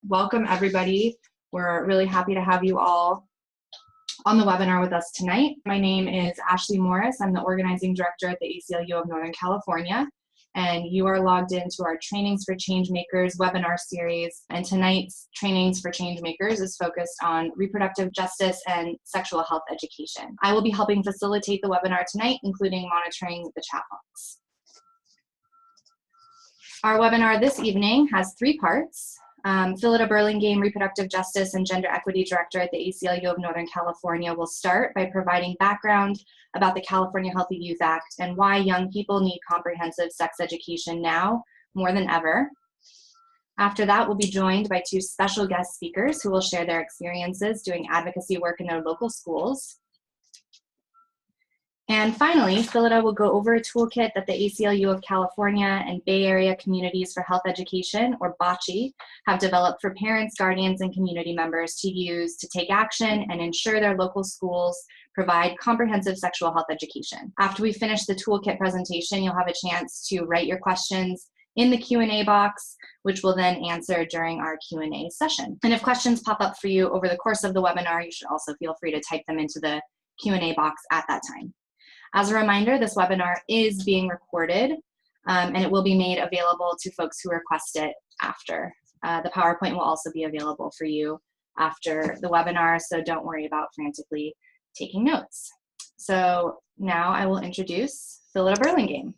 Welcome everybody. We're really happy to have you all on the webinar with us tonight. My name is Ashley Morris. I'm the organizing director at the ACLU of Northern California, and you are logged into our Trainings for Changemakers webinar series. And tonight's Trainings for Changemakers is focused on reproductive justice and sexual health education. I will be helping facilitate the webinar tonight, including monitoring the chat box. Our webinar this evening has three parts. Phillida Burlingame, Reproductive Justice and Gender Equity Director at the ACLU of Northern California, will start by providing background about the California Healthy Youth Act and why young people need comprehensive sex education now more than ever. After that, we'll be joined by two special guest speakers who will share their experiences doing advocacy work in their local schools. And finally, Phillida will go over a toolkit that the ACLU of California and Bay Area Communities for Health Education, or BOCCE, have developed for parents, guardians, and community members to use to take action and ensure their local schools provide comprehensive sexual health education. After we finish the toolkit presentation, you'll have a chance to write your questions in the Q&A box, which we'll then answer during our Q&A session. And if questions pop up for you over the course of the webinar, you should also feel free to type them into the Q&A box at that time. As a reminder, this webinar is being recorded and it will be made available to folks who request it after. The PowerPoint will also be available for you after the webinar, so don't worry about frantically taking notes. So now I will introduce Phillida Burlingame.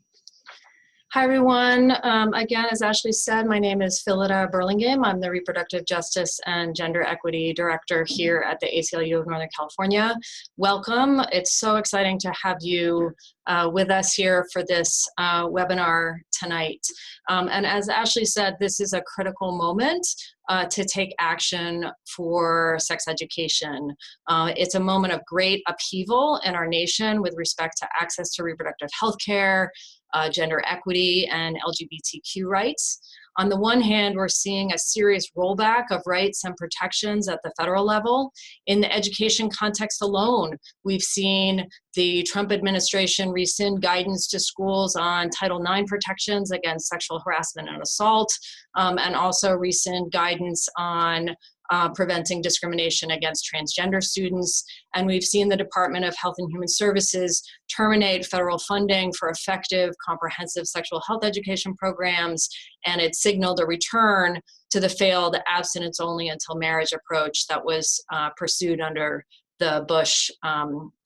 Hi, everyone. Again, as Ashley said, my name is Phillida Burlingame. I'm the Reproductive Justice and Gender Equity Director here at the ACLU of Northern California. Welcome. It's so exciting to have you with us here for this webinar tonight. And as Ashley said, this is a critical moment to take action for sex education. It's a moment of great upheaval in our nation with respect to access to reproductive health care, gender equity, and LGBTQ rights. On the one hand, we're seeing a serious rollback of rights and protections at the federal level. In the education context alone, we've seen the Trump administration rescind guidance to schools on Title IX protections against sexual harassment and assault, and also rescind guidance on preventing discrimination against transgender students. And we've seen the Department of Health and Human Services terminate federal funding for effective, comprehensive sexual health education programs, and it signaled a return to the failed abstinence-only until marriage approach that was pursued under the Bush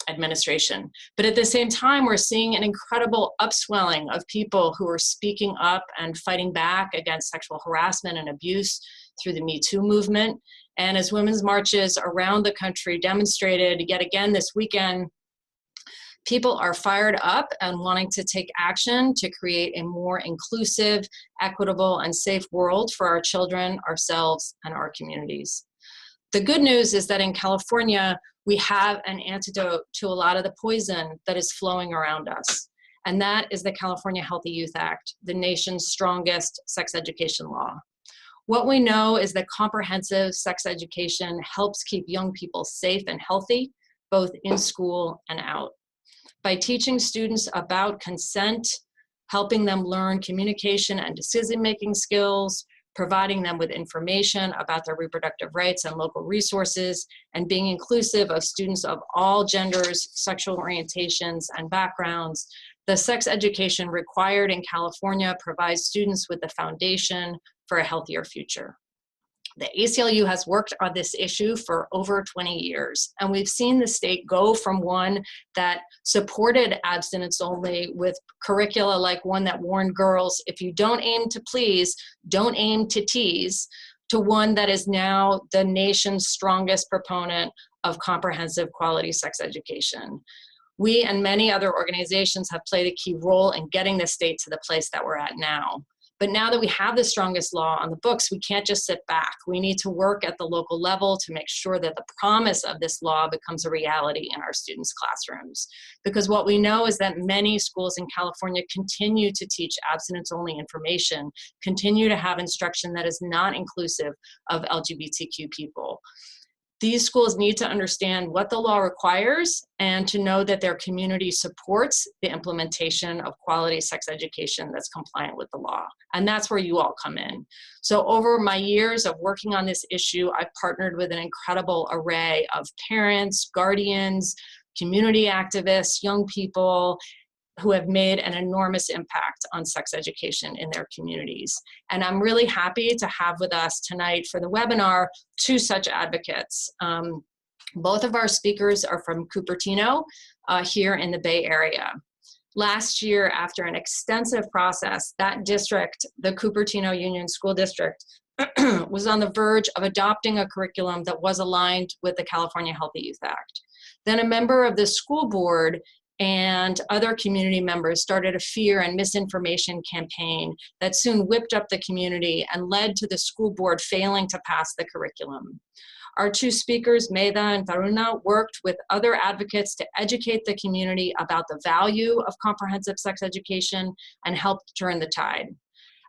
administration. But at the same time, we're seeing an incredible upswelling of people who are speaking up and fighting back against sexual harassment and abuse through the Me Too movement. And as women's marches around the country demonstrated yet again this weekend, people are fired up and wanting to take action to create a more inclusive, equitable, and safe world for our children, ourselves, and our communities. The good news is that in California, we have an antidote to a lot of the poison that is flowing around us. And that is the California Healthy Youth Act, the nation's strongest sex education law. What we know is that comprehensive sex education helps keep young people safe and healthy, both in school and out. By teaching students about consent, helping them learn communication and decision-making skills, providing them with information about their reproductive rights and local resources, and being inclusive of students of all genders, sexual orientations, and backgrounds, the sex education required in California provides students with the foundation for a healthier future. The ACLU has worked on this issue for over 20 years, and we've seen the state go from one that supported abstinence only with curricula like one that warned girls, if you don't aim to please, don't aim to tease, to one that is now the nation's strongest proponent of comprehensive quality sex education. We and many other organizations have played a key role in getting the state to the place that we're at now. But now that we have the strongest law on the books, we can't just sit back. We need to work at the local level to make sure that the promise of this law becomes a reality in our students' classrooms. Because what we know is that many schools in California continue to teach abstinence-only information, continue to have instruction that is not inclusive of LGBTQ people. These schools need to understand what the law requires and to know that their community supports the implementation of quality sex education that's compliant with the law. And that's where you all come in. So over my years of working on this issue, I've partnered with an incredible array of parents, guardians, community activists, young people, who have made an enormous impact on sex education in their communities. And I'm really happy to have with us tonight for the webinar two such advocates. Both of our speakers are from Cupertino here in the Bay Area. Last year, after an extensive process, that district, the Cupertino Union School District, was on the verge of adopting a curriculum that was aligned with the California Healthy Youth Act. Then a member of the school board and other community members started a fear and misinformation campaign that soon whipped up the community and led to the school board failing to pass the curriculum. Our two speakers, Medha and Taruna, worked with other advocates to educate the community about the value of comprehensive sex education and helped turn the tide.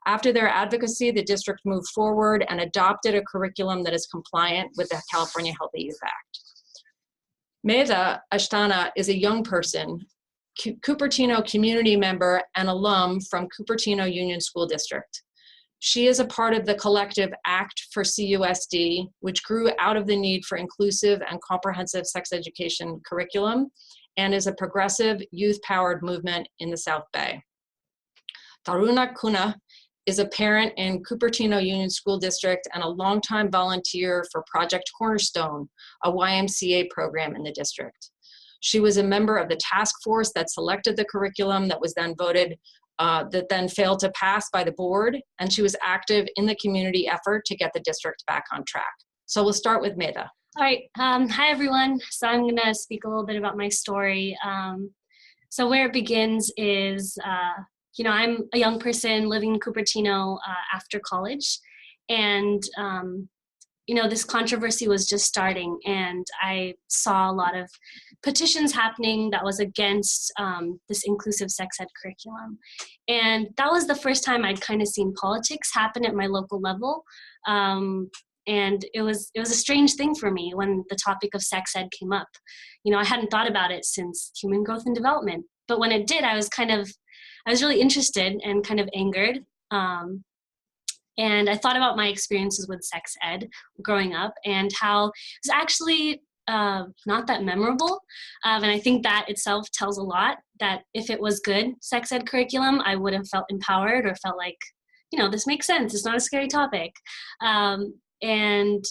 After their advocacy, the district moved forward and adopted a curriculum that is compliant with the California Healthy Youth Act. Medha Ashtana is a young person, Cupertino community member and alum from Cupertino Union School District. She is a part of the collective Act for CUSD, which grew out of the need for inclusive and comprehensive sex education curriculum, and is a progressive youth-powered movement in the South Bay. Taruna Kuna is a parent in Cupertino Union School District and a longtime volunteer for Project Cornerstone, a YMCA program in the district. She was a member of the task force that selected the curriculum that was then voted, that then failed to pass by the board, and she was active in the community effort to get the district back on track. So we'll start with Medha. All right, hi everyone. So I'm gonna speak a little bit about my story. So where it begins is, you know, I'm a young person living in Cupertino after college, and you know, this controversy was just starting, and I saw a lot of petitions happening that was against this inclusive sex ed curriculum. And that was the first time I'd kind of seen politics happen at my local level. And it was a strange thing for me when the topic of sex ed came up. You know, I hadn't thought about it since human growth and development, but when it did, I was really interested and kind of angered. And I thought about my experiences with sex ed growing up and how it was actually not that memorable. And I think that itself tells a lot, that if it was good sex ed curriculum, I would have felt empowered or felt like, you know, this makes sense. It's not a scary topic. And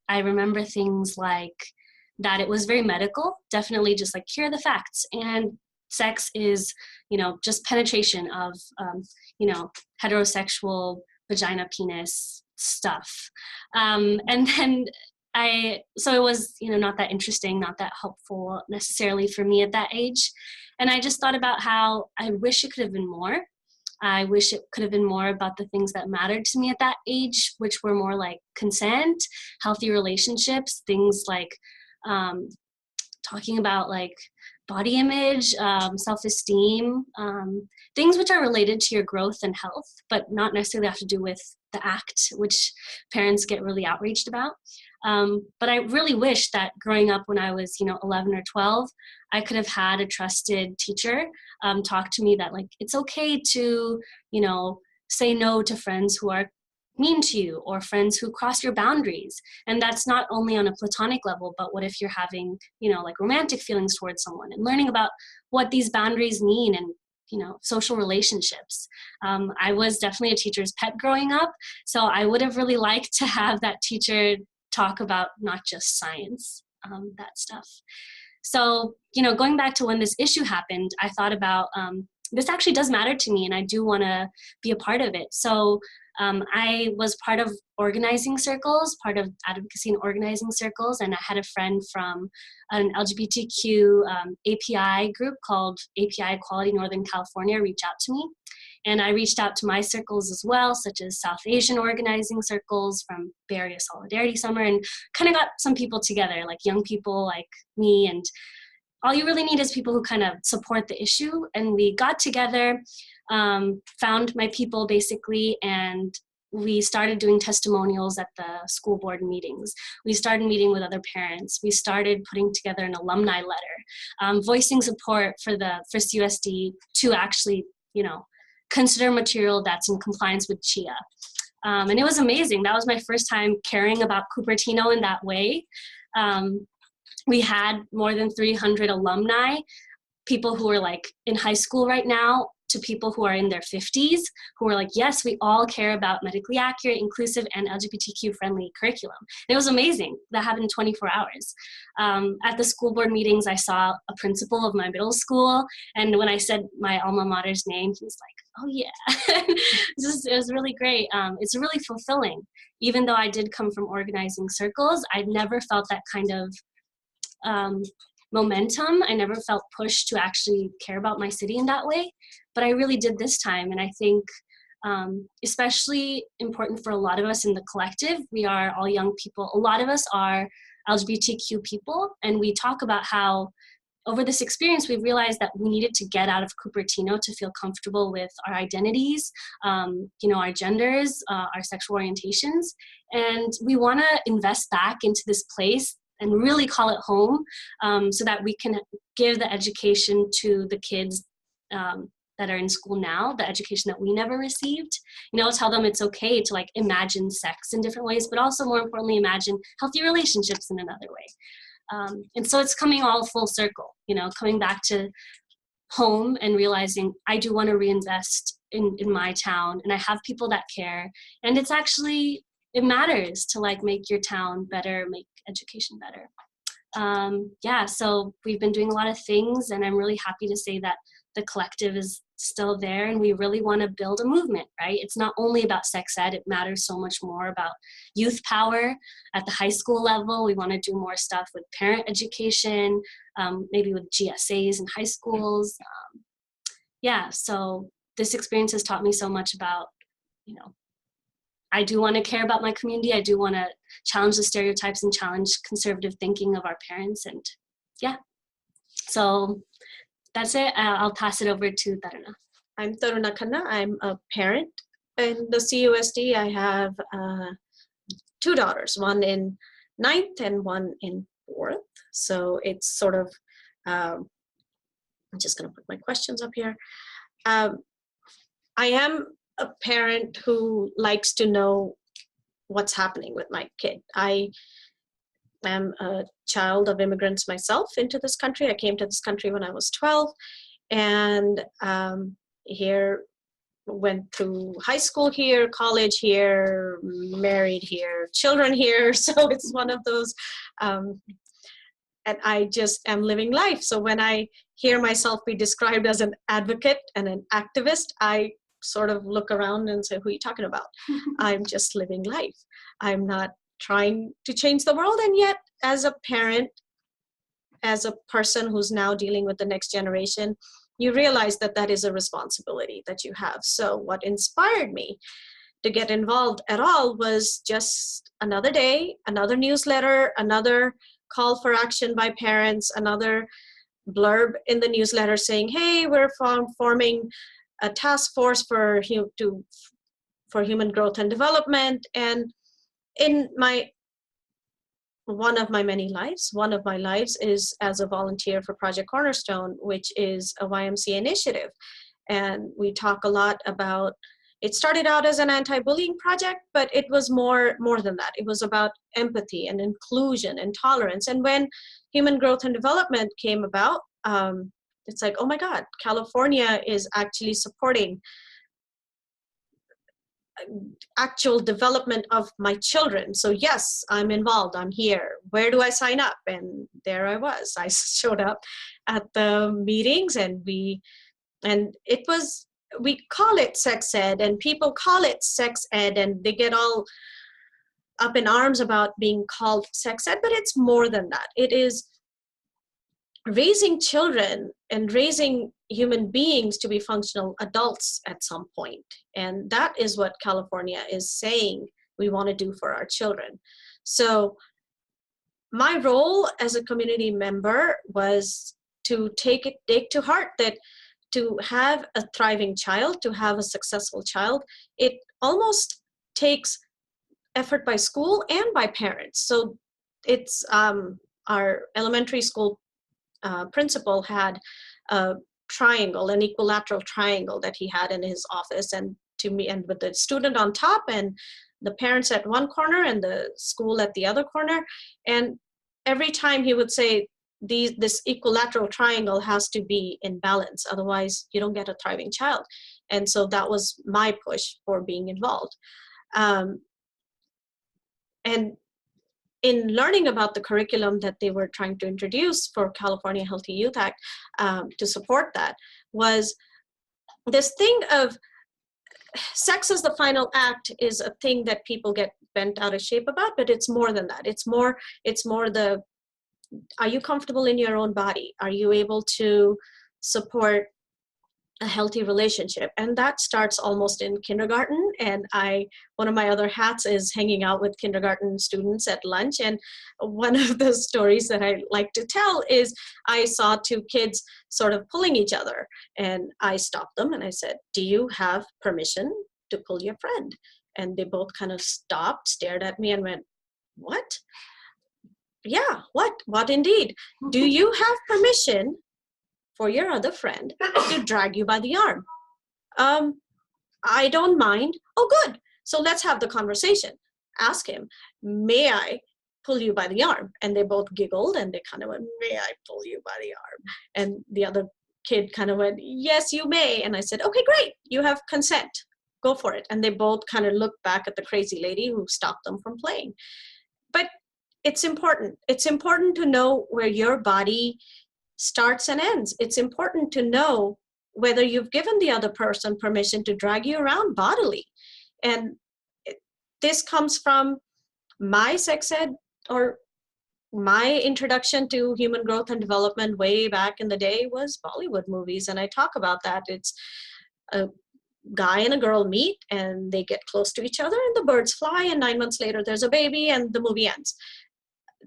I remember things like that it was very medical, definitely just like, here are the facts. And sex is, you know, just penetration of, you know, heterosexual vagina, penis stuff. And then so it was, you know, not that interesting, not that helpful necessarily for me at that age. And I just thought about how I wish it could have been more. I wish it could have been more about the things that mattered to me at that age, which were more like consent, healthy relationships, things like talking about like body image, self-esteem, things which are related to your growth and health, but not necessarily have to do with the act, which parents get really outraged about. But I really wish that growing up when I was, you know, 11 or 12, I could have had a trusted teacher talk to me that like, it's okay to, you know, say no to friends who are mean to you or friends who cross your boundaries. And that's not only on a platonic level, but what if you're having, you know, like romantic feelings towards someone, and learning about what these boundaries mean and, you know, social relationships. I was definitely a teacher's pet growing up, so I would have really liked to have that teacher talk about not just science, that stuff. So, you know, going back to when this issue happened, I thought about, this actually does matter to me and I do want to be a part of it. So I was part of organizing circles, part of advocacy and organizing circles, and I had a friend from an LGBTQ API group called API Equality Northern California reach out to me. And I reached out to my circles as well, such as South Asian organizing circles from Bay Area Solidarity Summer, and kind of got some people together, like young people like me. And all you really need is people who kind of support the issue. And we got together, found my people basically, and we started doing testimonials at the school board meetings. We started meeting with other parents. We started putting together an alumni letter, voicing support for CUSD to actually, consider material that's in compliance with CHIA. And it was amazing. That was my first time caring about Cupertino in that way. We had more than 300 alumni, people who are like in high school right now, to people who are in their 50s, who were like, yes, we all care about medically accurate, inclusive, and LGBTQ-friendly curriculum. And it was amazing. That happened in 24 hours. At the school board meetings, I saw a principal of my middle school, and when I said my alma mater's name, he was like, oh yeah. It was really great. It's really fulfilling. Even though I did come from organizing circles, I never felt that kind of momentum. I never felt pushed to actually care about my city in that way, but I really did this time. And I think especially important for a lot of us in the collective, we are all young people. A lot of us are LGBTQ people, and we talk about how over this experience, we realized that we needed to get out of Cupertino to feel comfortable with our identities, our genders, our sexual orientations. And we want to invest back into this place and really call it home, so that we can give the education to the kids that are in school now, the education that we never received. Tell them it's okay to like imagine sex in different ways, but also more importantly, imagine healthy relationships in another way. And so it's coming all full circle, coming back to home and realizing I do want to reinvest in my town, and I have people that care, and it's actually, it matters to like make your town better, make education better. So we've been doing a lot of things, and I'm really happy to say that the collective is still there, and we really want to build a movement, right? It's not only about sex ed, it matters so much more about youth power at the high school level. We want to do more stuff with parent education, maybe with GSAs in high schools. So this experience has taught me so much about, I do want to care about my community. I do want to challenge the stereotypes and challenge conservative thinking of our parents. And so that's it. I'll pass it over to Taruna. I'm Taruna Khanna. I'm a parent in the CUSD. I have 2 daughters, one in 9th and one in 4th. So it's sort of, I'm just going to put my questions up here. I am a parent who likes to know what's happening with my kid. I am a child of immigrants myself into this country. I came to this country when I was 12, and here went through high school here, college here, married here, children here. So it's one of those, and I just am living life. So when I hear myself be described as an advocate and an activist, I sort of look around and say, who are you talking about? I'm just living life. I'm not trying to change the world. And yet, as a parent, as a person who's now dealing with the next generation, you realize that that is a responsibility that you have. So what inspired me to get involved at all was just another day, another newsletter, another call for action by parents, another blurb in the newsletter saying, hey, we're forming a task force for human growth and development. And in one of my lives is as a volunteer for Project Cornerstone, which is a YMCA initiative. And we talk a lot about, it started out as an anti-bullying project, but it was more than that. It was about empathy and inclusion and tolerance. And when human growth and development came about, it's like, oh my God, California is actually supporting actual development of my children. So yes, I'm involved, I'm here. Where do I sign up? And there I was. I showed up at the meetings, and we call it sex ed, and people call it sex ed, and they get all up in arms about being called sex ed, but it's more than that. It is raising children and raising human beings to be functional adults at some point. And that is what California is saying we want to do for our children. So my role as a community member was to take to heart that to have a thriving child, to have a successful child, it almost takes effort by school and by parents. So it's our elementary school principal had a triangle, an equilateral triangle that he had in his office, and to me, and with the student on top and the parents at one corner and the school at the other corner. And every time he would say, this equilateral triangle has to be in balance, otherwise you don't get a thriving child. And so that was my push for being involved. And in learning about the curriculum that they were trying to introduce for California Healthy Youth Act to support that, was this thing of sex as the final act is a thing that people get bent out of shape about, but it's more than that. It's more the, are you comfortable in your own body? Are you able to support a healthy relationship? And that starts almost in kindergarten. And one of my other hats is hanging out with kindergarten students at lunch. And one of the stories that I like to tell is I saw two kids sort of pulling each other, and I stopped them and I said, do you have permission to pull your friend? And they both kind of stopped, stared at me and went, what? Yeah, what indeed? Do you have permission for your other friend to drag you by the arm? I don't mind. Oh, good. So let's have the conversation. Ask him, may I pull you by the arm? And they both giggled and they kind of went, may I pull you by the arm? And the other kid kind of went, yes, you may. And I said, okay, great. You have consent. Go for it. And they both kind of looked back at the crazy lady who stopped them from playing. But it's important. It's important to know where your body starts and ends. It's important to know whether you've given the other person permission to drag you around bodily. And this comes from my sex ed, or my introduction to human growth and development way back in the day was Bollywood movies. And I talk about that. It's a guy and a girl meet and they get close to each other and the birds fly, and 9 months later there's a baby and the movie ends.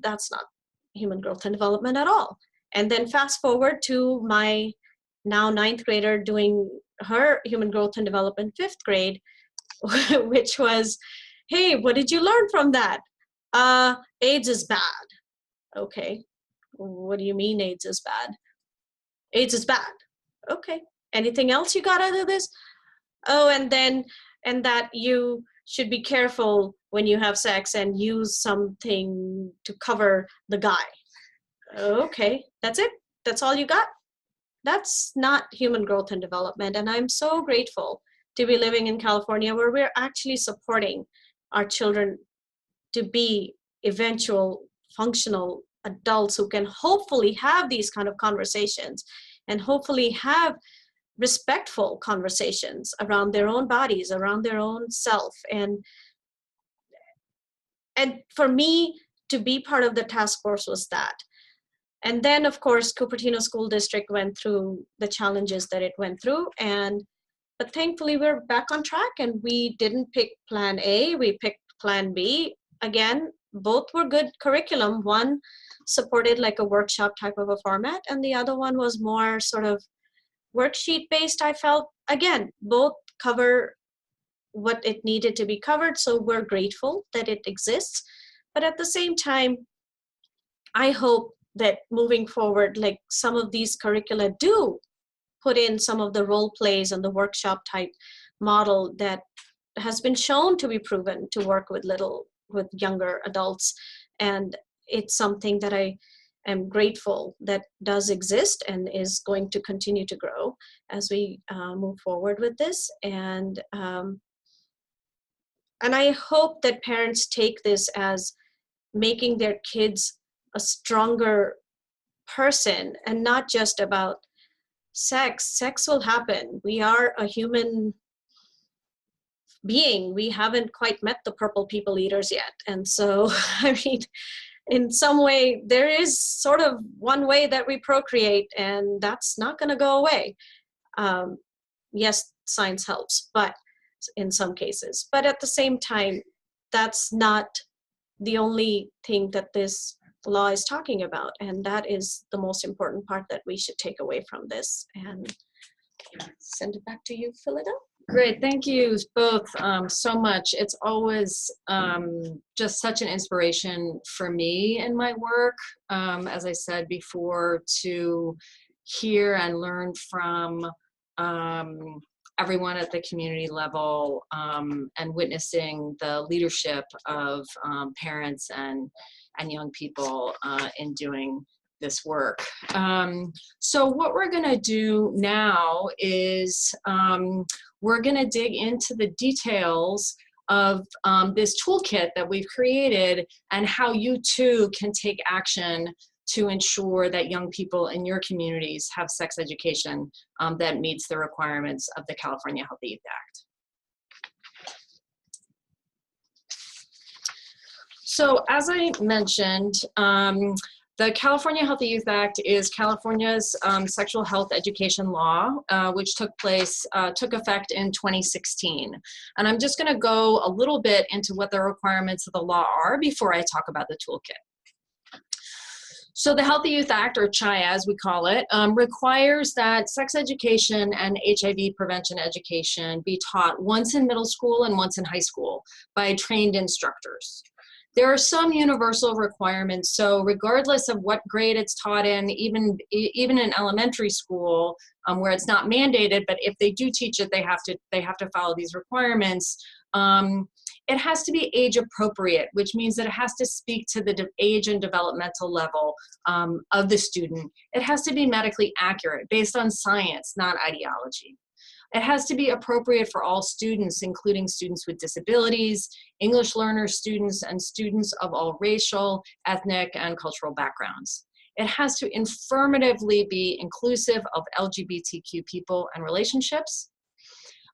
That's not human growth and development at all. And then fast forward to my now 9th grader doing her human growth and development 5th grade, which was, hey, what did you learn from that? AIDS is bad. Okay. What do you mean AIDS is bad? AIDS is bad. Okay. Anything else you got out of this? Oh, and that you should be careful when you have sex and use something to cover the guy. Okay, that's it? That's all you got? That's not human growth and development. And I'm so grateful to be living in California, where we're actually supporting our children to be eventual functional adults who can hopefully have these kind of conversations and hopefully have respectful conversations around their own bodies, around their own self. And for me to be part of the task force was that. And then, of course, Cupertino School District went through the challenges that it went through. But thankfully, we're back on track, and we didn't pick Plan A, we picked Plan B. Again, both were good curriculum. One supported like a workshop type of a format, and the other one was more sort of worksheet based. I felt, again, both cover what it needed to be covered. So we're grateful that it exists. But at the same time, I hope that moving forward, like some of these curricula do put in some of the role plays and the workshop type model that has been shown to be proven to work with younger adults. And it's something that I am grateful that does exist and is going to continue to grow as we move forward with this. And I hope that parents take this as making their kids a stronger person, and not just about sex. Sex will happen. We are a human being. We haven't quite met the purple people eaters yet. And so, I mean, in some way, there is sort of one way that we procreate, and that's not going to go away. Yes, science helps, but in some cases. But at the same time, that's not the only thing that this law is talking about. And that is the most important part that we should take away from this. And send it back to you, Phillida. Great, thank you both so much. It's always just such an inspiration for me in my work, as I said before, to hear and learn from everyone at the community level, and witnessing the leadership of parents and young people in doing this work. So what we're going to do now is we're going to dig into the details of this toolkit that we've created and how you too can take action to ensure that young people in your communities have sex education that meets the requirements of the California Healthy Youth Act. So as I mentioned, the California Healthy Youth Act is California's sexual health education law, which took effect in 2016. And I'm just going to go a little bit into what the requirements of the law are before I talk about the toolkit. So the Healthy Youth Act, or CHI as we call it, requires that sex education and HIV prevention education be taught once in middle school and once in high school by trained instructors. There are some universal requirements, so regardless of what grade it's taught in, even in elementary school, where it's not mandated, but if they do teach it, they have to follow these requirements. It has to be age appropriate, which means that it has to speak to the age and developmental level of the student. It has to be medically accurate, based on science, not ideology. It has to be appropriate for all students, including students with disabilities, English learner students, and students of all racial, ethnic, and cultural backgrounds. It has to affirmatively be inclusive of LGBTQ people and relationships.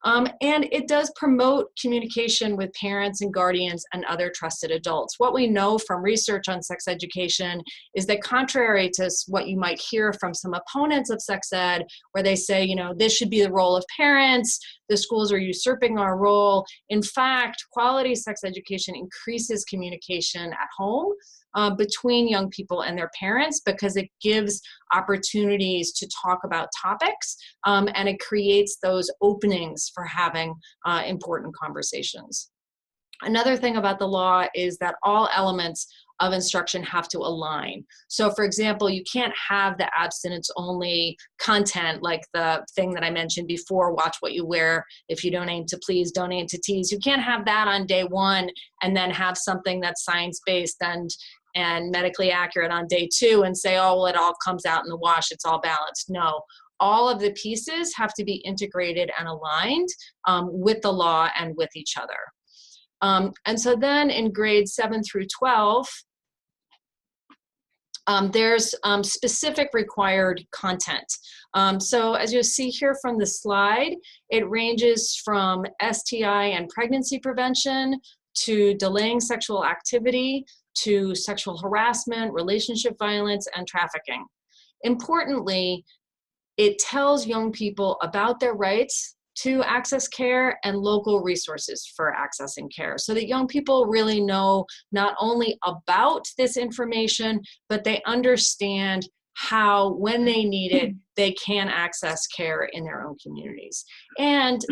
And it does promote communication with parents and guardians and other trusted adults. What we know from research on sex education is that, contrary to what you might hear from some opponents of sex ed, where they say, you know, this should be the role of parents, the schools are usurping our role. In fact, quality sex education increases communication at home between young people and their parents, because it gives opportunities to talk about topics, and it creates those openings for having important conversations. Another thing about the law is that all elements of instruction have to align. So for example, you can't have the abstinence-only content, like the thing that I mentioned before, watch what you wear, if you don't aim to please, don't aim to tease. You can't have that on day one and then have something that's science-based and medically accurate on day two and say, oh, well, it all comes out in the wash, it's all balanced. No, all of the pieces have to be integrated and aligned with the law and with each other. And so then in grades 7 through 12, there's specific required content. So as you'll see here from the slide, it ranges from STI and pregnancy prevention to delaying sexual activity to sexual harassment, relationship violence, and trafficking. Importantly, it tells young people about their rights to access care and local resources for accessing care, so that young people really know not only about this information, but they understand how, when they need it, they can access care in their own communities. And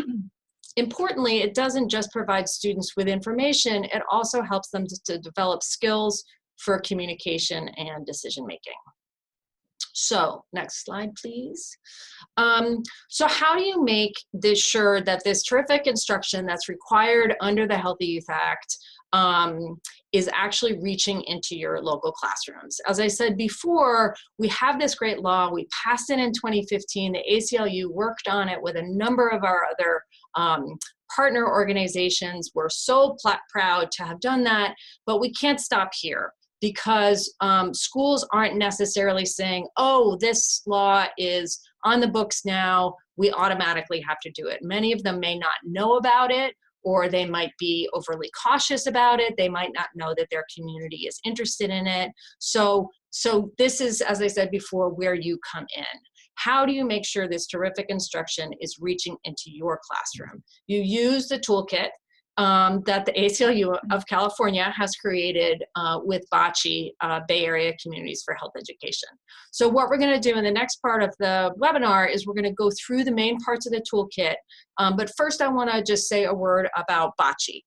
importantly, it doesn't just provide students with information, it also helps them to develop skills for communication and decision-making. So next slide, please. So how do you make this sure that this terrific instruction that's required under the Healthy Youth Act is actually reaching into your local classrooms? As I said before, we have this great law. We passed it in 2015. The ACLU worked on it with a number of our other partner organizations. We're so proud to have done that, but we can't stop here, because schools aren't necessarily saying, oh, this law is on the books now, we automatically have to do it. Many of them may not know about it, or they might be overly cautious about it. They might not know that their community is interested in it. So this is, as I said before, where you come in. How do you make sure this terrific instruction is reaching into your classroom? You use the toolkit. that the ACLU of California has created with BACI, Bay Area Communities for Health Education. So what we're going to do in the next part of the webinar is we're going to go through the main parts of the toolkit. But first I want to just say a word about BACI,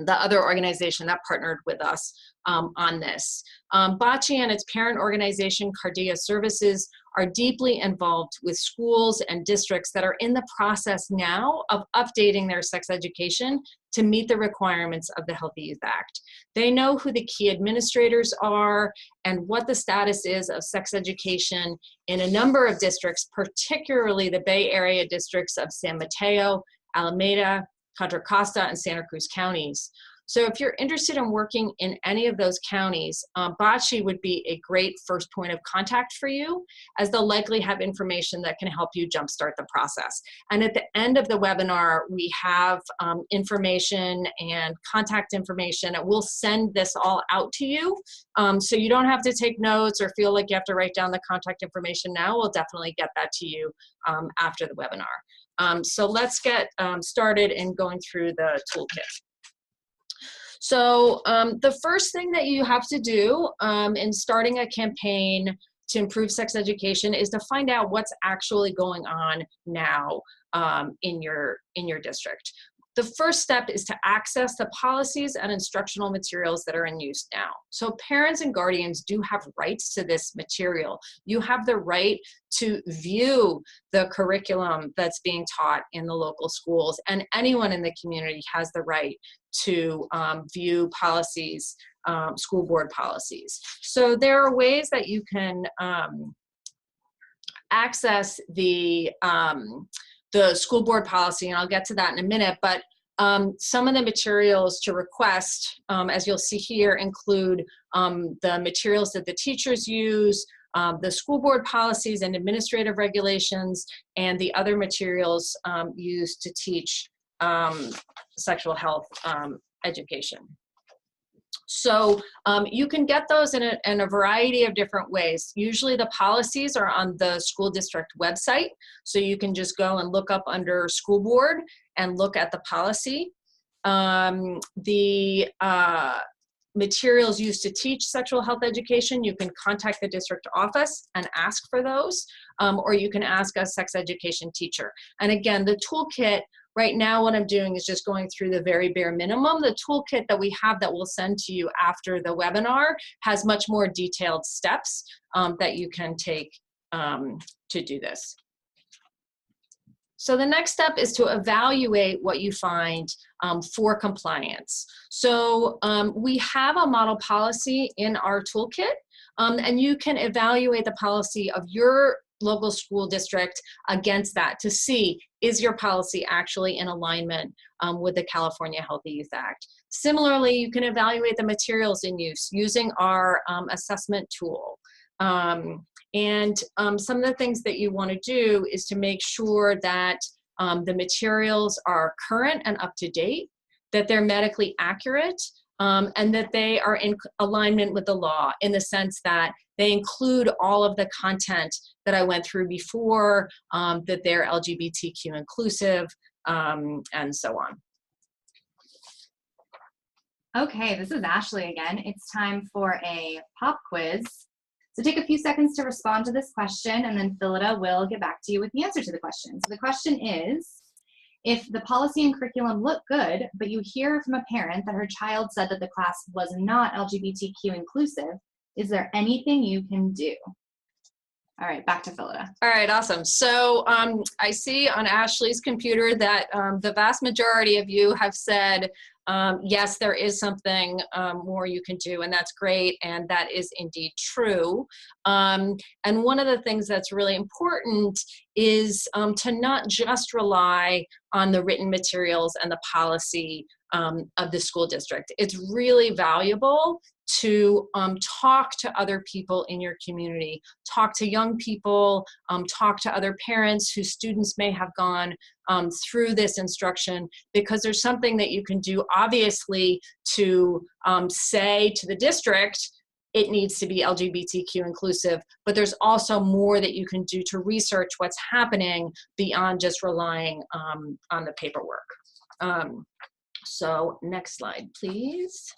the other organization that partnered with us on this. BACI and its parent organization, Cardia Services, are deeply involved with schools and districts that are in the process now of updating their sex education to meet the requirements of the Healthy Youth Act. They know who the key administrators are and what the status is of sex education in a number of districts, particularly the Bay Area districts of San Mateo, Alameda, Contra Costa, and Santa Cruz counties. So if you're interested in working in any of those counties, BACI would be a great first point of contact for you, as they'll likely have information that can help you jumpstart the process. And at the end of the webinar, we have information and contact information, and we'll send this all out to you. So you don't have to take notes or feel like you have to write down the contact information now. We'll definitely get that to you after the webinar. So let's get started in going through the toolkit. So the first thing that you have to do in starting a campaign to improve sex education is to find out what's actually going on now in your district. The first step is to access the policies and instructional materials that are in use now. So parents and guardians do have rights to this material. You have the right to view the curriculum that's being taught in the local schools, and anyone in the community has the right to view policies, school board policies. So there are ways that you can access the school board policy, and I'll get to that in a minute, but some of the materials to request, as you'll see here, include the materials that the teachers use, the school board policies and administrative regulations, and the other materials used to teach sexual health education. So you can get those in a variety of different ways. Usually the policies are on the school district website, so you can just go and look up under school board and look at the policy. The materials used to teach sexual health education, you can contact the district office and ask for those, or you can ask a sex education teacher. And again, the toolkit, right now what I'm doing is just going through the very bare minimum. The toolkit that we have that we'll send to you after the webinar has much more detailed steps that you can take to do this. So the next step is to evaluate what you find for compliance. So we have a model policy in our toolkit, and you can evaluate the policy of your local school district against that to see, is your policy actually in alignment with the California Healthy Youth Act. Similarly, you can evaluate the materials in use using our assessment tool. And some of the things that you want to do is to make sure that the materials are current and up to date, that they're medically accurate, and that they are in alignment with the law in the sense that they include all of the content that I went through before, that they're LGBTQ inclusive, and so on. Okay, this is Ashley again. It's time for a pop quiz. So take a few seconds to respond to this question, and then Phillida will get back to you with the answer to the question. So the question is, if the policy and curriculum look good, but you hear from a parent that her child said that the class was not LGBTQ inclusive, is there anything you can do? All right, back to Phillida. All right, awesome. So I see on Ashley's computer that the vast majority of you have said, yes, there is something more you can do, and that's great, and that is indeed true. And one of the things that's really important is to not just rely on the written materials and the policy of the school district. It's really valuable to talk to other people in your community, talk to young people, talk to other parents whose students may have gone through this instruction, because there's something that you can do, obviously, to say to the district, it needs to be LGBTQ inclusive, but there's also more that you can do to research what's happening beyond just relying on the paperwork. So next slide, please.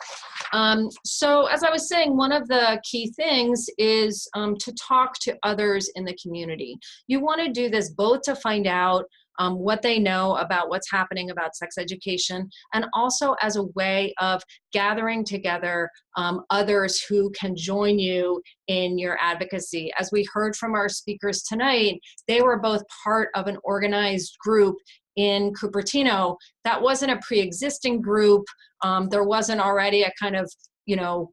So as I was saying, one of the key things is to talk to others in the community. You want to do this both to find out what they know about what's happening about sex education, and also as a way of gathering together others who can join you in your advocacy. As we heard from our speakers tonight, they were both part of an organized group in Cupertino. That wasn't a pre-existing group. There wasn't already a kind of, you know,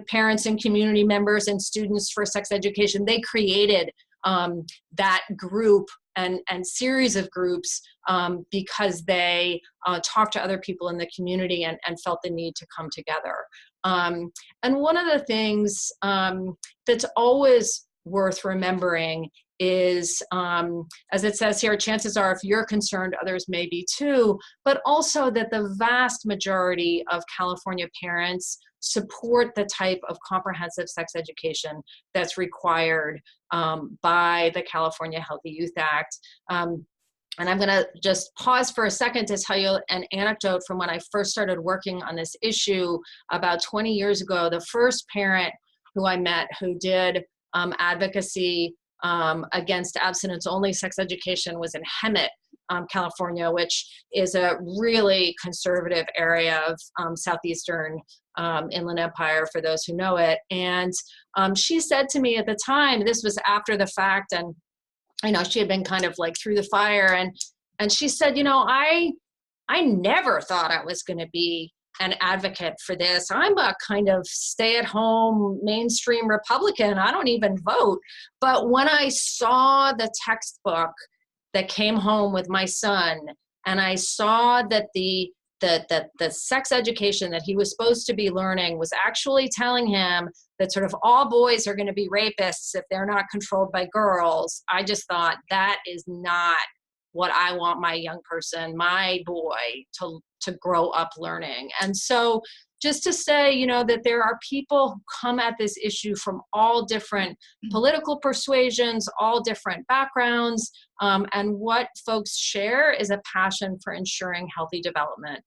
parents and community members and students for sex education. They created that group and series of groups because they talked to other people in the community and felt the need to come together. And one of the things that's always worth remembering is, as it says here, chances are if you're concerned, others may be too, but also that the vast majority of California parents support the type of comprehensive sex education that's required by the California Healthy Youth Act. And I'm going to just pause for a second to tell you an anecdote from when I first started working on this issue about 20 years ago. The first parent who I met who did advocacy against abstinence-only sex education was in Hemet, California, which is a really conservative area of southeastern Inland Empire, for those who know it. And she said to me at the time, this was after the fact, and you know, she had been kind of like through the fire, and she said, you know, I never thought I was going to be an advocate for this. I'm a kind of stay-at-home mainstream Republican. I don't even vote. But when I saw the textbook that came home with my son, and I saw that the sex education that he was supposed to be learning was actually telling him that sort of all boys are going to be rapists if they're not controlled by girls, I just thought that is not what I want my young person, my boy, to grow up learning. And so just to say, you know, that there are people who come at this issue from all different political persuasions, all different backgrounds, and what folks share is a passion for ensuring healthy development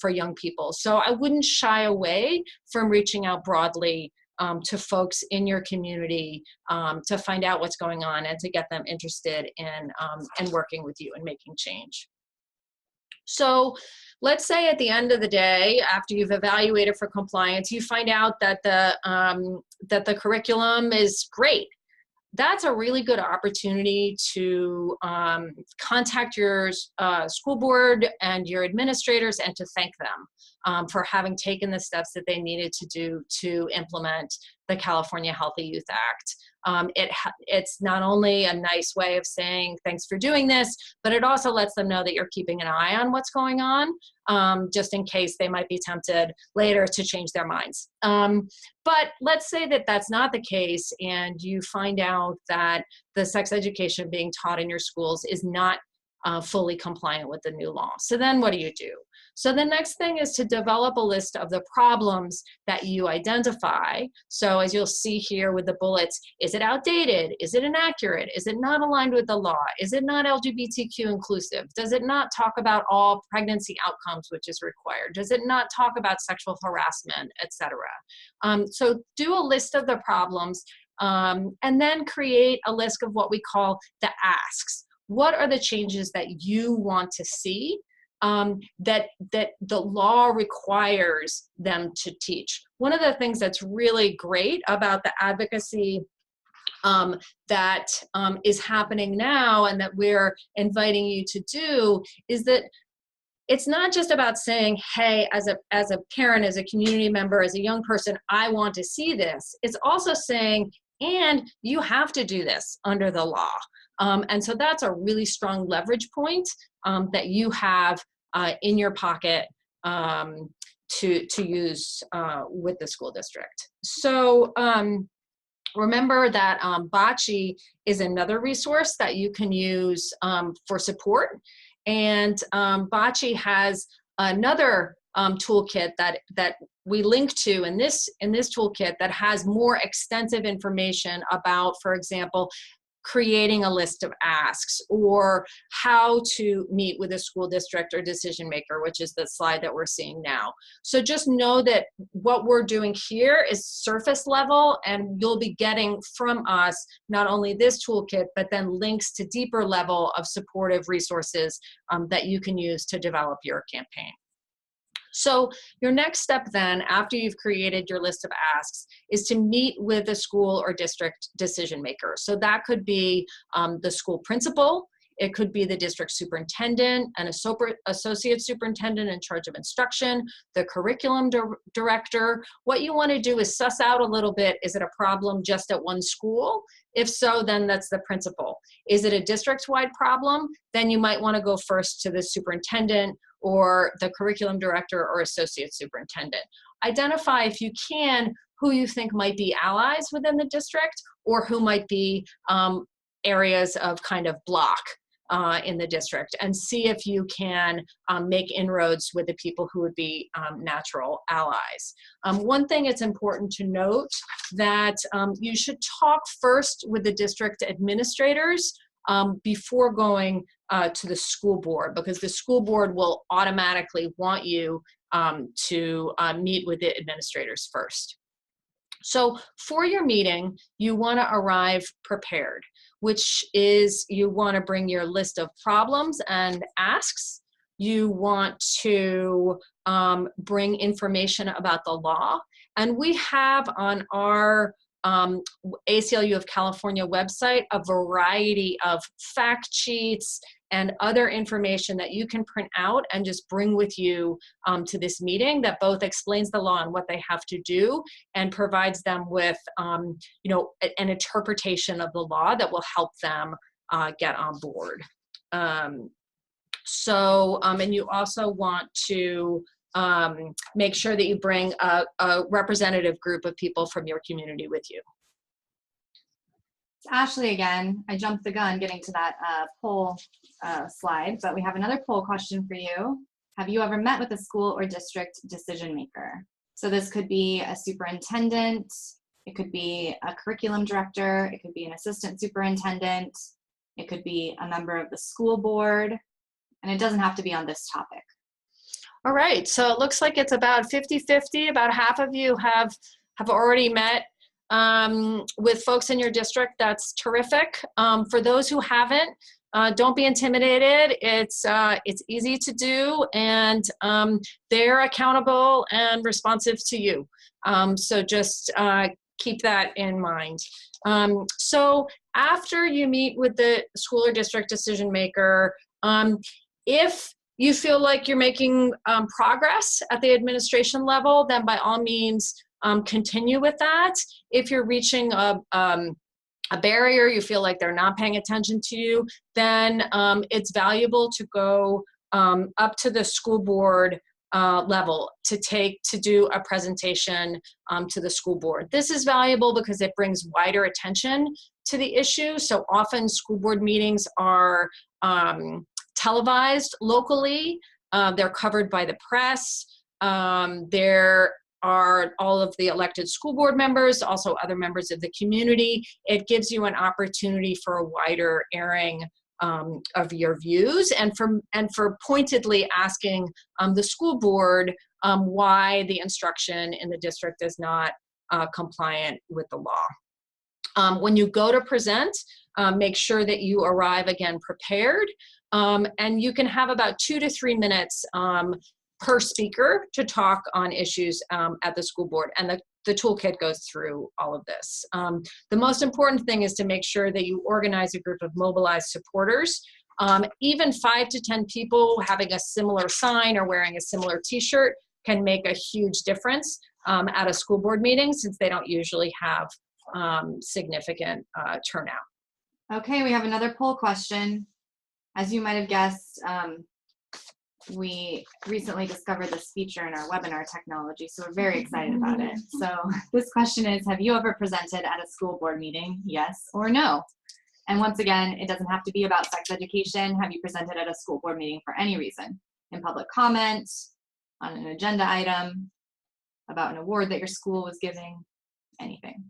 for young people. So I wouldn't shy away from reaching out broadly to folks in your community to find out what's going on and to get them interested in working with you and making change. So let's say at the end of the day, after you've evaluated for compliance, you find out that the curriculum is great. That's a really good opportunity to contact your school board and your administrators and to thank them for having taken the steps that they needed to do to implement the California Healthy Youth Act. It's not only a nice way of saying thanks for doing this, but it also lets them know that you're keeping an eye on what's going on, just in case they might be tempted later to change their minds. But let's say that that's not the case and you find out that the sex education being taught in your schools is not fully compliant with the new law. So then what do you do? So the next thing is to develop a list of the problems that you identify. So as you'll see here with the bullets, is it outdated? Is it inaccurate? Is it not aligned with the law? Is it not LGBTQ inclusive? Does it not talk about all pregnancy outcomes, which is required? Does it not talk about sexual harassment, etc.? So do a list of the problems and then create a list of what we call the asks. What are the changes that you want to see that the law requires them to teach? One of the things that's really great about the advocacy that is happening now and that we're inviting you to do is that it's not just about saying, hey, as a parent, as a community member, as a young person, I want to see this. It's also saying, and you have to do this under the law. And so that's a really strong leverage point that you have in your pocket to use with the school district. So remember that Bocce is another resource that you can use for support. And Bocce has another toolkit that we link to in this toolkit that has more extensive information about, for example, creating a list of asks, or how to meet with a school district or decision maker, which is the slide that we're seeing now. So just know that what we're doing here is surface level, and you'll be getting from us not only this toolkit, but then links to deeper level of supportive resources that you can use to develop your campaign. So your next step then, after you've created your list of asks, is to meet with a school or district decision maker. So that could be the school principal, it could be the district superintendent, an associate superintendent in charge of instruction, the curriculum director. What you want to do is suss out a little bit, is it a problem just at one school? If so, then that's the principal. Is it a district-wide problem? Then you might want to go first to the superintendent or the curriculum director or associate superintendent. Identify, if you can, who you think might be allies within the district, or who might be areas of kind of block in the district, and see if you can make inroads with the people who would be natural allies. One thing it's important to note that you should talk first with the district administrators before going to the school board, because the school board will automatically want you to meet with the administrators first. So for your meeting, you want to arrive prepared, which is you want to bring your list of problems and asks. You want to bring information about the law. And we have on our ACLU of California website a variety of fact sheets and other information that you can print out and just bring with you to this meeting, that both explains the law and what they have to do, and provides them with you know, an interpretation of the law that will help them get on board. And you also want to make sure that you bring a representative group of people from your community with you. It's Ashley again. I jumped the gun getting to that poll slide, but we have another poll question for you. Have you ever met with a school or district decision maker? So this could be a superintendent, it could be a curriculum director, it could be an assistant superintendent, it could be a member of the school board, and it doesn't have to be on this topic. All right, so it looks like it's about 50-50. About half of you have already met with folks in your district. That's terrific. For those who haven't, don't be intimidated. It's easy to do, and they're accountable and responsive to you. So just keep that in mind. So after you meet with the school or district decision maker, if you feel like you're making progress at the administration level, then by all means continue with that. If you're reaching a barrier, you feel like they're not paying attention to you, then it's valuable to go up to the school board level to do a presentation to the school board. This is valuable because it brings wider attention to the issue. So often school board meetings are televised locally. They're covered by the press. There are all of the elected school board members, also other members of the community. It gives you an opportunity for a wider airing of your views, and for pointedly asking the school board why the instruction in the district is not compliant with the law. When you go to present, make sure that you arrive again prepared, and you can have about 2 to 3 minutes per speaker to talk on issues at the school board, and the toolkit goes through all of this. The most important thing is to make sure that you organize a group of mobilized supporters. Even 5 to 10 people having a similar sign or wearing a similar t-shirt can make a huge difference at a school board meeting, since they don't usually have significant turnout. Okay, we have another poll question. As you might have guessed, we recently discovered this feature in our webinar technology, so we're very excited about it. So this question is, have you ever presented at a school board meeting? Yes or no? And once again, it doesn't have to be about sex education. Have you presented at a school board meeting for any reason? In public comment, on an agenda item, about an award that your school was giving, anything.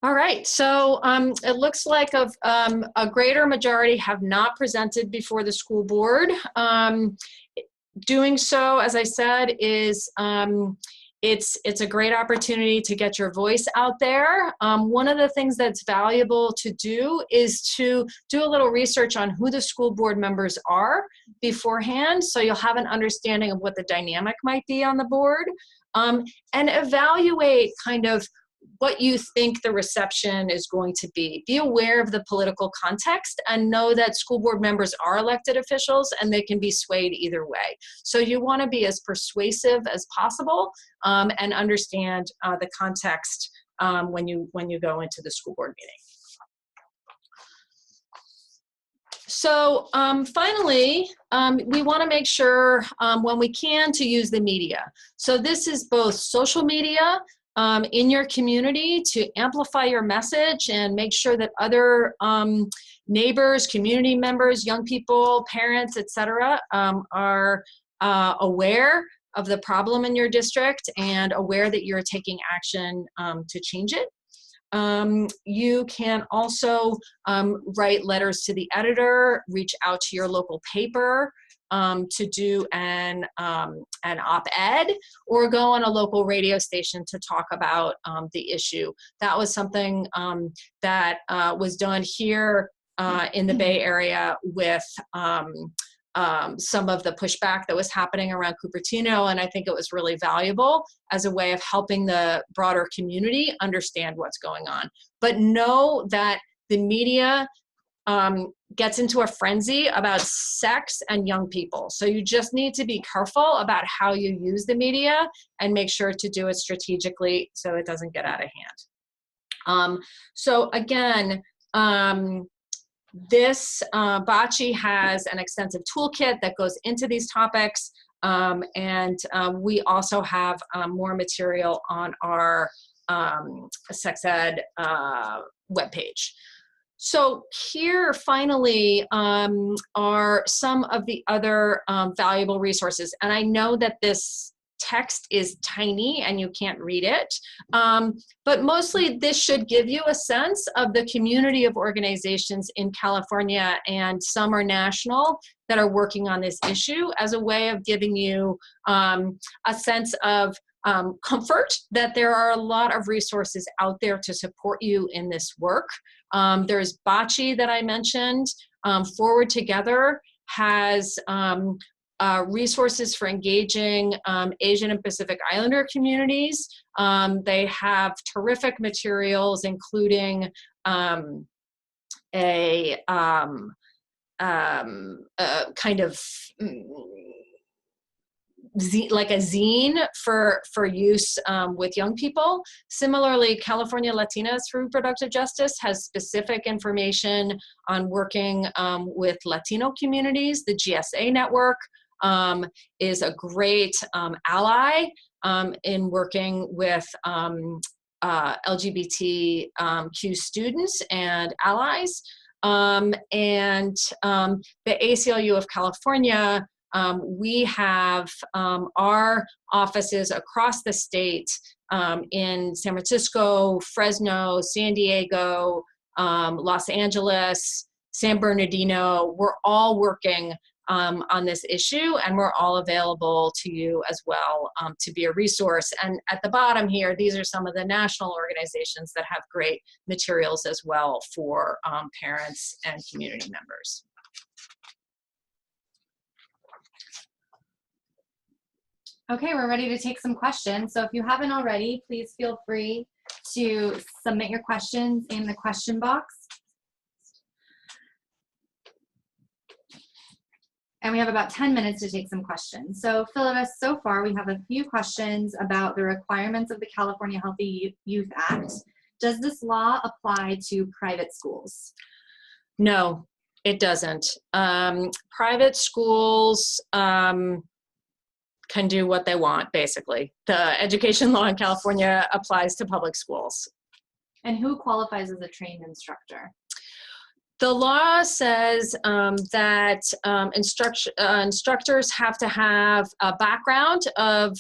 All right, so it looks like a greater majority have not presented before the school board. Doing so, as I said, is it's a great opportunity to get your voice out there. One of the things that's valuable to do is to do a little research on who the school board members are beforehand, so you'll have an understanding of what the dynamic might be on the board, and evaluate kind of what you think the reception is going to be. Be aware of the political context and know that school board members are elected officials and they can be swayed either way. So you want to be as persuasive as possible and understand the context when you go into the school board meeting. So finally, we want to make sure when we can to use the media. So this is both social media in your community to amplify your message and make sure that other neighbors, community members, young people, parents, etc., are aware of the problem in your district and aware that you're taking action to change it. You can also write letters to the editor, reach out to your local paper to do an op-ed, or go on a local radio station to talk about the issue. That was something that was done here in the Bay Area with some of the pushback that was happening around Cupertino, and I think it was really valuable as a way of helping the broader community understand what's going on. But know that the media gets into a frenzy about sex and young people. So you just need to be careful about how you use the media and make sure to do it strategically so it doesn't get out of hand. So again, this Bocce has an extensive toolkit that goes into these topics, and we also have more material on our sex ed webpage. So here, finally, are some of the other valuable resources. And I know that this text is tiny and you can't read it, but mostly this should give you a sense of the community of organizations in California, and some are national, that are working on this issue, as a way of giving you a sense of comfort that there are a lot of resources out there to support you in this work. There's Bocce that I mentioned. Forward Together has resources for engaging Asian and Pacific Islander communities. They have terrific materials, including a kind of like a zine for use with young people. Similarly, California Latinas for Reproductive Justice has specific information on working with Latino communities. The GSA network is a great ally in working with LGBTQ students and allies. And the ACLU of California, we have our offices across the state in San Francisco, Fresno, San Diego, Los Angeles, San Bernardino. We're all working on this issue, and we're all available to you as well to be a resource. And at the bottom here, these are some of the national organizations that have great materials as well for parents and community members. Okay, we're ready to take some questions. So if you haven't already, please feel free to submit your questions in the question box. And we have about 10 minutes to take some questions. So Phyllis, so far we have a few questions about the requirements of the California Healthy Youth Act. Does this law apply to private schools? No, it doesn't. Private schools can do what they want, basically. The education law in California applies to public schools. And who qualifies as a trained instructor? The law says that instructors have to have a background of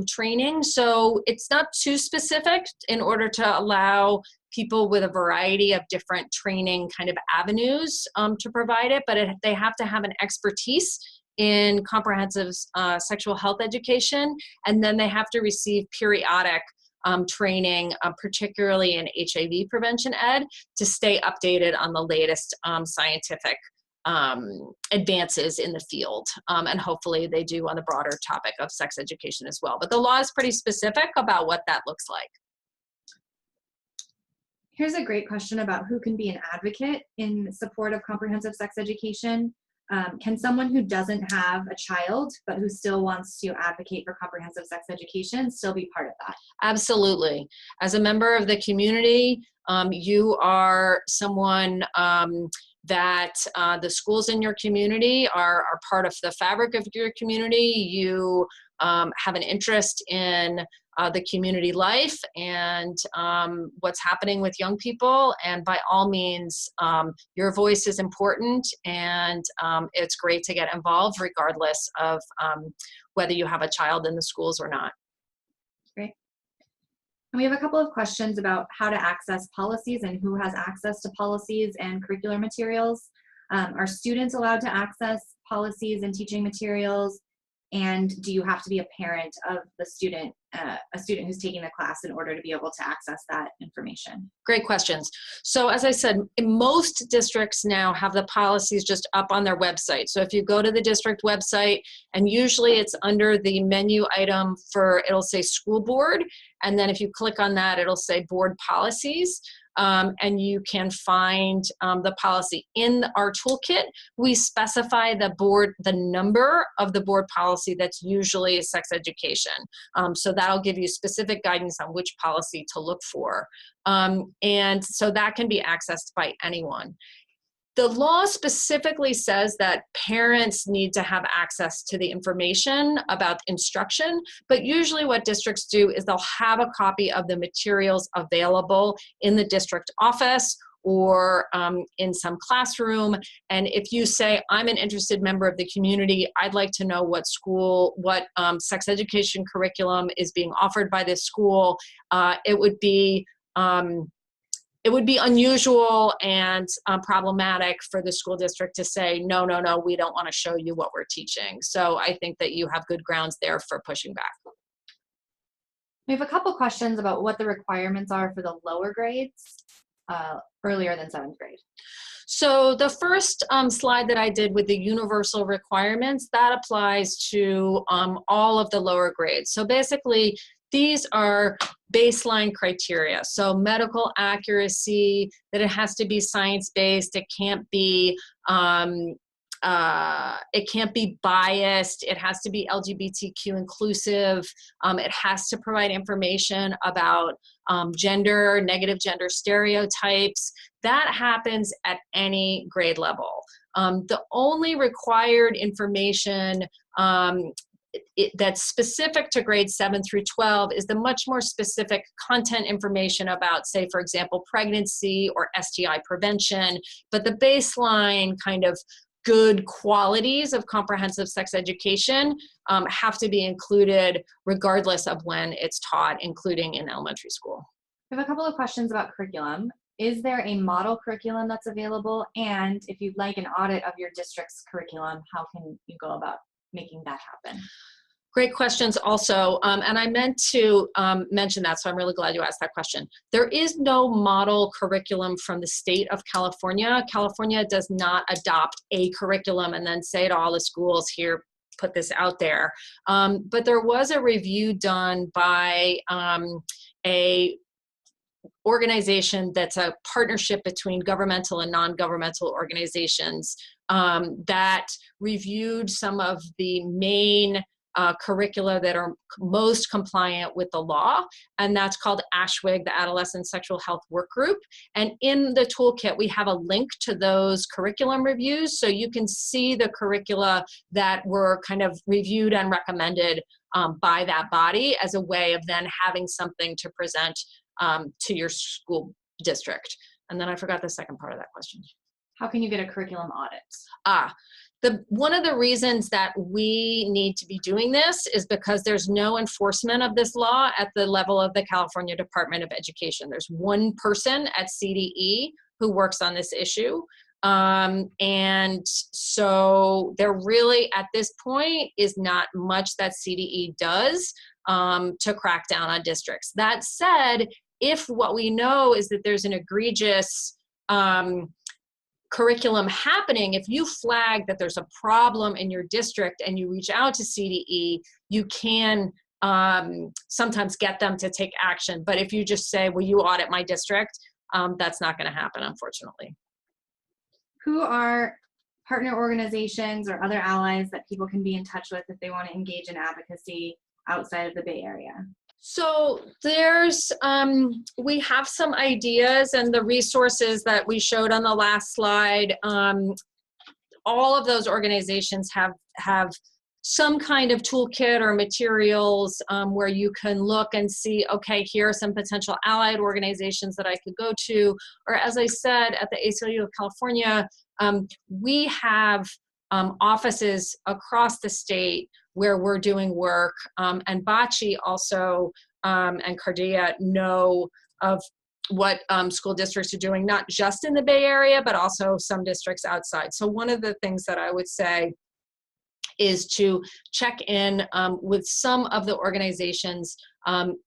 training, so it's not too specific in order to allow people with a variety of different training kind of avenues to provide it, but they have to have an expertise in comprehensive sexual health education, and then they have to receive periodic training, particularly in HIV prevention ed, to stay updated on the latest scientific advances in the field. And hopefully they do on the broader topic of sex education as well. But the law is pretty specific about what that looks like. Here's a great question about who can be an advocate in support of comprehensive sex education. Can someone who doesn't have a child but who still wants to advocate for comprehensive sex education still be part of that? Absolutely. As a member of the community, you are someone that the schools in your community are part of the fabric of your community. You have an interest in the community life and what's happening with young people. And by all means, your voice is important, and it's great to get involved regardless of whether you have a child in the schools or not. Great. And we have a couple of questions about how to access policies and who has access to policies and curricular materials. Are students allowed to access policies and teaching materials? And do you have to be a parent of the student, a student who's taking the class, in order to be able to access that information? Great questions. So as I said, most districts now have the policies just up on their website. So if you go to the district website, and usually it's under the menu item it'll say school board. And then if you click on that, it'll say board policies. And you can find the policy. In our toolkit, we specify the number of the board policy that's usually sex education. So that'll give you specific guidance on which policy to look for. And so that can be accessed by anyone. The law specifically says that parents need to have access to the information about instruction, but usually what districts do is they'll have a copy of the materials available in the district office or in some classroom. And if you say, I'm an interested member of the community, I'd like to know what sex education curriculum is being offered by this school, it would be unusual and problematic for the school district to say, no, we don't want to show you what we're teaching. So I think that you have good grounds there for pushing back. We have a couple questions about what the requirements are for the lower grades, earlier than 7th grade. So the first slide that I did with the universal requirements, that applies to all of the lower grades. So basically, these are baseline criteria. So medical accuracy, that it has to be science-based, it can't be biased, it has to be LGBTQ inclusive, it has to provide information about gender, negative gender stereotypes. That happens at any grade level. The only required information that's specific to grades 7 through 12 is the much more specific content information about, say, for example, pregnancy or STI prevention. But the baseline kind of good qualities of comprehensive sex education have to be included regardless of when it's taught, including in elementary school. We have a couple of questions about curriculum. Is there a model curriculum that's available? And if you'd like an audit of your district's curriculum, how can you go about making that happen? Great questions also, and I meant to mention that, so I'm really glad you asked that question. There is no model curriculum from the state of California. California does not adopt a curriculum and then say to all the schools, here, put this out there. But there was a review done by a organization that's a partnership between governmental and non-governmental organizations that reviewed some of the main curricula that are most compliant with the law, and that's called ASHWIG, the Adolescent Sexual Health Work Group. And in the toolkit, we have a link to those curriculum reviews, so you can see the curricula that were kind of reviewed and recommended by that body as a way of then having something to present to your school district. And then I forgot the second part of that question. How can you get a curriculum audit? One of the reasons that we need to be doing this is because there's no enforcement of this law at the level of the California Department of Education. There's one person at CDE who works on this issue. And so there really, at this point, is not much that CDE does to crack down on districts. That said, if what we know is that there's an egregious curriculum happening, if you flag that there's a problem in your district and you reach out to CDE, you can sometimes get them to take action. But if you just say, will you audit my district, that's not going to happen, unfortunately. Who are partner organizations or other allies that people can be in touch with if they want to engage in advocacy outside of the Bay Area? So there's, we have some ideas, and the resources that we showed on the last slide, all of those organizations have some kind of toolkit or materials where you can look and see, okay, here are some potential allied organizations that I could go to. Or as I said, at the ACLU of California, we have offices across the state where we're doing work, and Bocce also and Cardia know of what school districts are doing, not just in the Bay Area, but also some districts outside. So one of the things that I would say is to check in with some of the organizations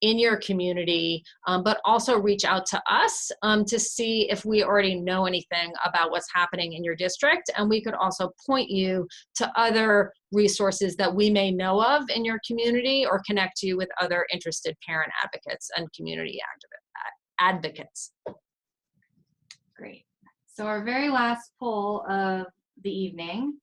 in your community, but also reach out to us to see if we already know anything about what's happening in your district. And we could also point you to other resources that we may know of in your community, or connect you with other interested parent advocates and community advocates. Great. So our very last poll of the evening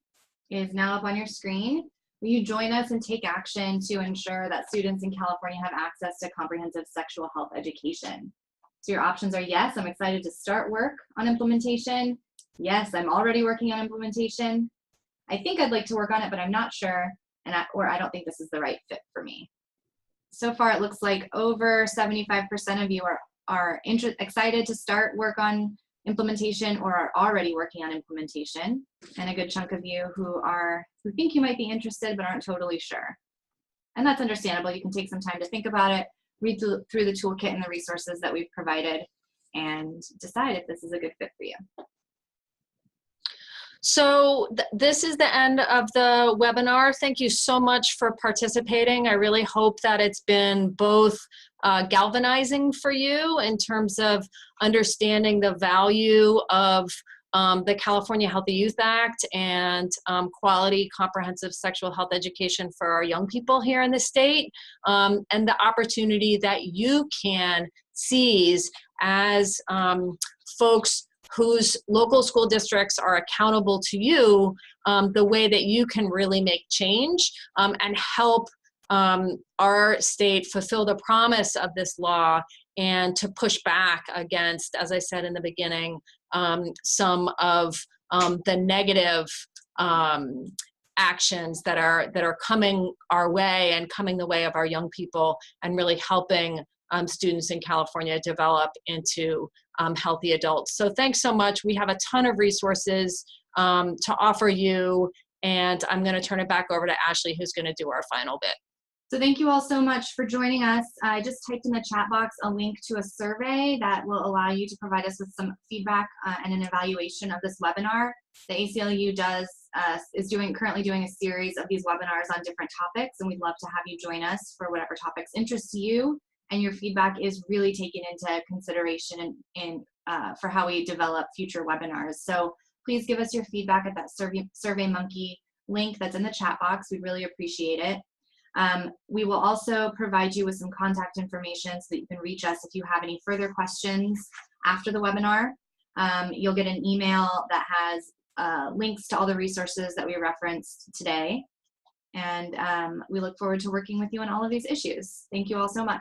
is now up on your screen. Will you join us and take action to ensure that students in California have access to comprehensive sexual health education? So your options are: yes, I'm excited to start work on implementation. Yes, I'm already working on implementation. I think I'd like to work on it, but I'm not sure. Or I don't think this is the right fit for me. So far, it looks like over 75% of you are excited to start work on implementation or are already working on implementation, and a good chunk of you who think you might be interested but aren't totally sure. And that's understandable. You can take some time to think about it, read through the toolkit and the resources that we've provided, and decide if this is a good fit for you. So this is the end of the webinar. Thank you so much for participating. I really hope that it's been both galvanizing for you in terms of understanding the value of the California Healthy Youth Act and quality comprehensive sexual health education for our young people here in the state, and the opportunity that you can seize as folks whose local school districts are accountable to you, the way that you can really make change and help our state fulfill the promise of this law, and to push back against, as I said in the beginning, some of the negative actions that are coming our way and coming the way of our young people, and really helping students in California develop into healthy adults. So thanks so much. We have a ton of resources to offer you, and I'm going to turn it back over to Ashley, who's going to do our final bit. So thank you all so much for joining us. I just typed in the chat box a link to a survey that will allow you to provide us with some feedback and an evaluation of this webinar. The ACLU is currently doing a series of these webinars on different topics, and we'd love to have you join us for whatever topics interest you. And your feedback is really taken into consideration for how we develop future webinars. So please give us your feedback at that SurveyMonkey link that's in the chat box. We'd really appreciate it. We will also provide you with some contact information so that you can reach us if you have any further questions after the webinar. You'll get an email that has links to all the resources that we referenced today. And we look forward to working with you on all of these issues. Thank you all so much.